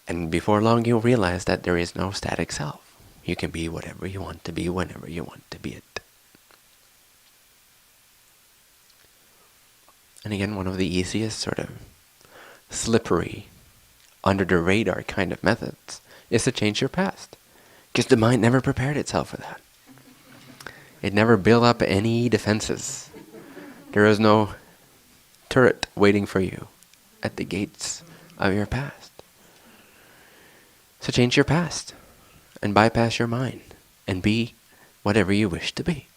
And before long, you'll realize that there is no static self. You can be whatever you want to be whenever you want to be it. And again, one of the easiest sort of slippery, under the radar kind of methods is to change your past. Because the mind never prepared itself for that. It never built up any defenses. There is no turret waiting for you at the gates of your past. So change your past and bypass your mind and be whatever you wish to be.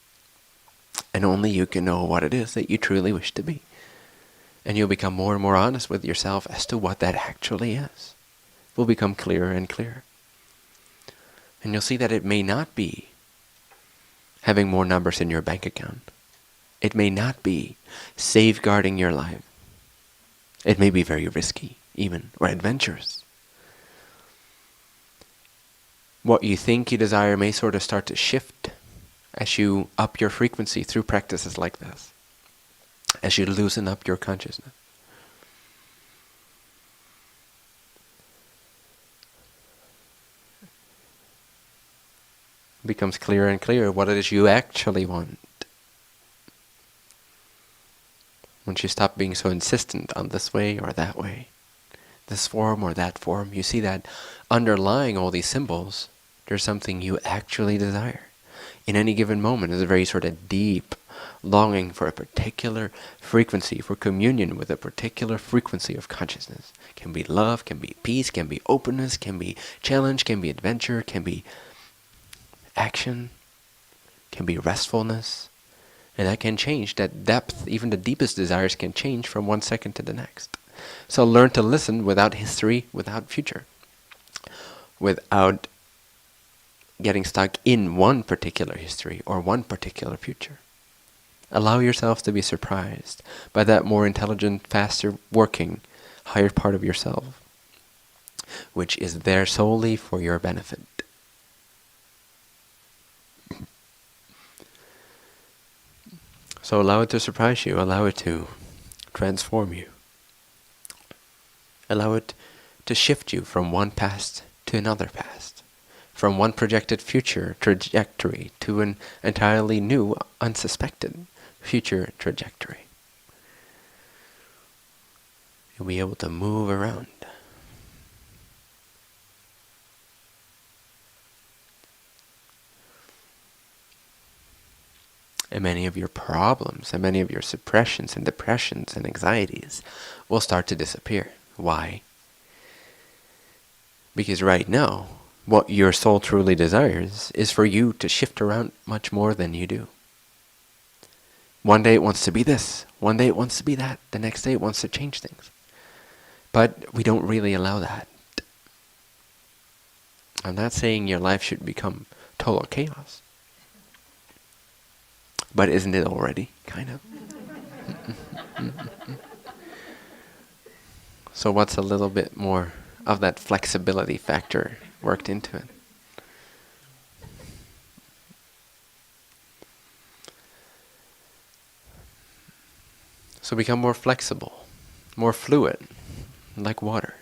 And only you can know what it is that you truly wish to be. And you'll become more and more honest with yourself as to what that actually is. It will become clearer and clearer. And you'll see that it may not be having more numbers in your bank account. It may not be safeguarding your life. It may be very risky, even, or adventurous. What you think you desire may sort of start to shift as you up your frequency through practices like this, as you loosen up your consciousness. It becomes clearer and clearer what it is you actually want. Once you stop being so insistent on this way or that way, this form or that form, you see that underlying all these symbols, there's something you actually desire. In any given moment is a very sort of deep longing for a particular frequency, for communion with a particular frequency of consciousness. Can be love, can be peace, can be openness, can be challenge, can be adventure, can be action, can be restfulness. And that can change, that depth, even the deepest desires can change from one second to the next. So learn to listen without history, without future. Without getting stuck in one particular history or one particular future. Allow yourself to be surprised by that more intelligent, faster working, higher part of yourself, which is there solely for your benefit. So allow it to surprise you, allow it to transform you. Allow it to shift you from one past to another past, from one projected future trajectory to an entirely new, unsuspected future trajectory. You'll be able to move around. And many of your problems and many of your suppressions and depressions and anxieties will start to disappear. Why? Because right now, what your soul truly desires is for you to shift around much more than you do. One day it wants to be this, one day it wants to be that, the next day it wants to change things. But we don't really allow that. I'm not saying your life should become total chaos. But isn't it already, kind of? So what's a little bit more of that flexibility factor worked into it? So become more flexible, more fluid, like water.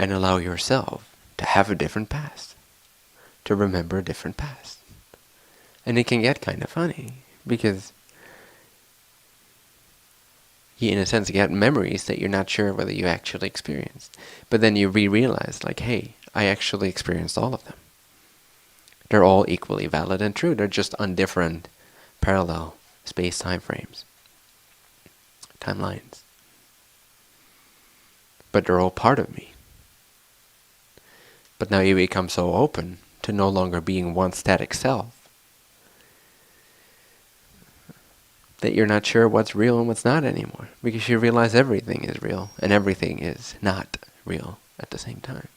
And allow yourself to have a different past, to remember a different past. And it can get kind of funny, because you, in a sense, get memories that you're not sure whether you actually experienced. But then you realize, like, hey, I actually experienced all of them. They're all equally valid and true. They're just on different parallel space-time frames, timelines. But they're all part of me. But now you become so open to no longer being one static self that you're not sure what's real and what's not anymore, because you realize everything is real and everything is not real at the same time.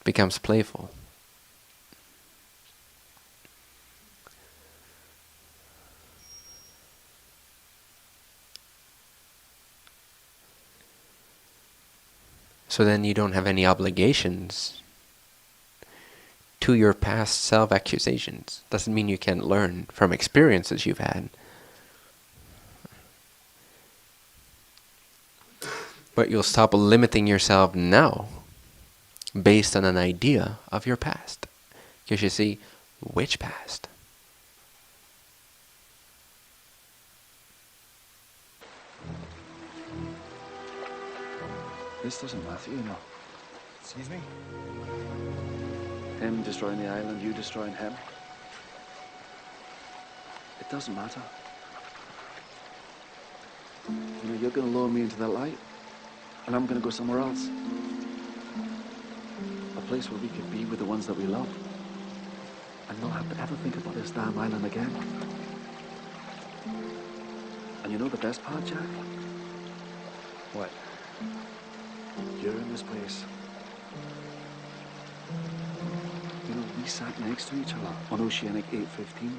It becomes playful. So then you don't have any obligations to your past self-accusations. Doesn't mean you can't learn from experiences you've had. But you'll stop limiting yourself now based on an idea of your past. Because you see, which past? This doesn't matter, you know. Excuse me? Him destroying the island, you destroying him. It doesn't matter. You know, you're gonna lure me into that light, and I'm gonna go somewhere else. A place where we could be with the ones that we love, and not have to ever think about this damn island again. And you know the best part, Jack? What? You're in this place. You know, we sat next to each other on Oceanic 815.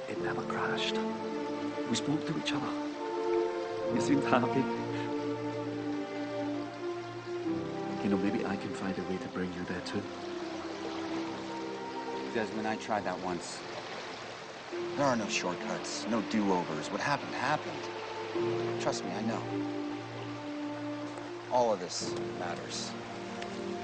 It never crashed. We spoke to each other. You seemed happy. You know, maybe I can find a way to bring you there too. Desmond, I tried that once. There are no shortcuts, no do-overs. What happened, happened. Trust me, I know. All of this matters.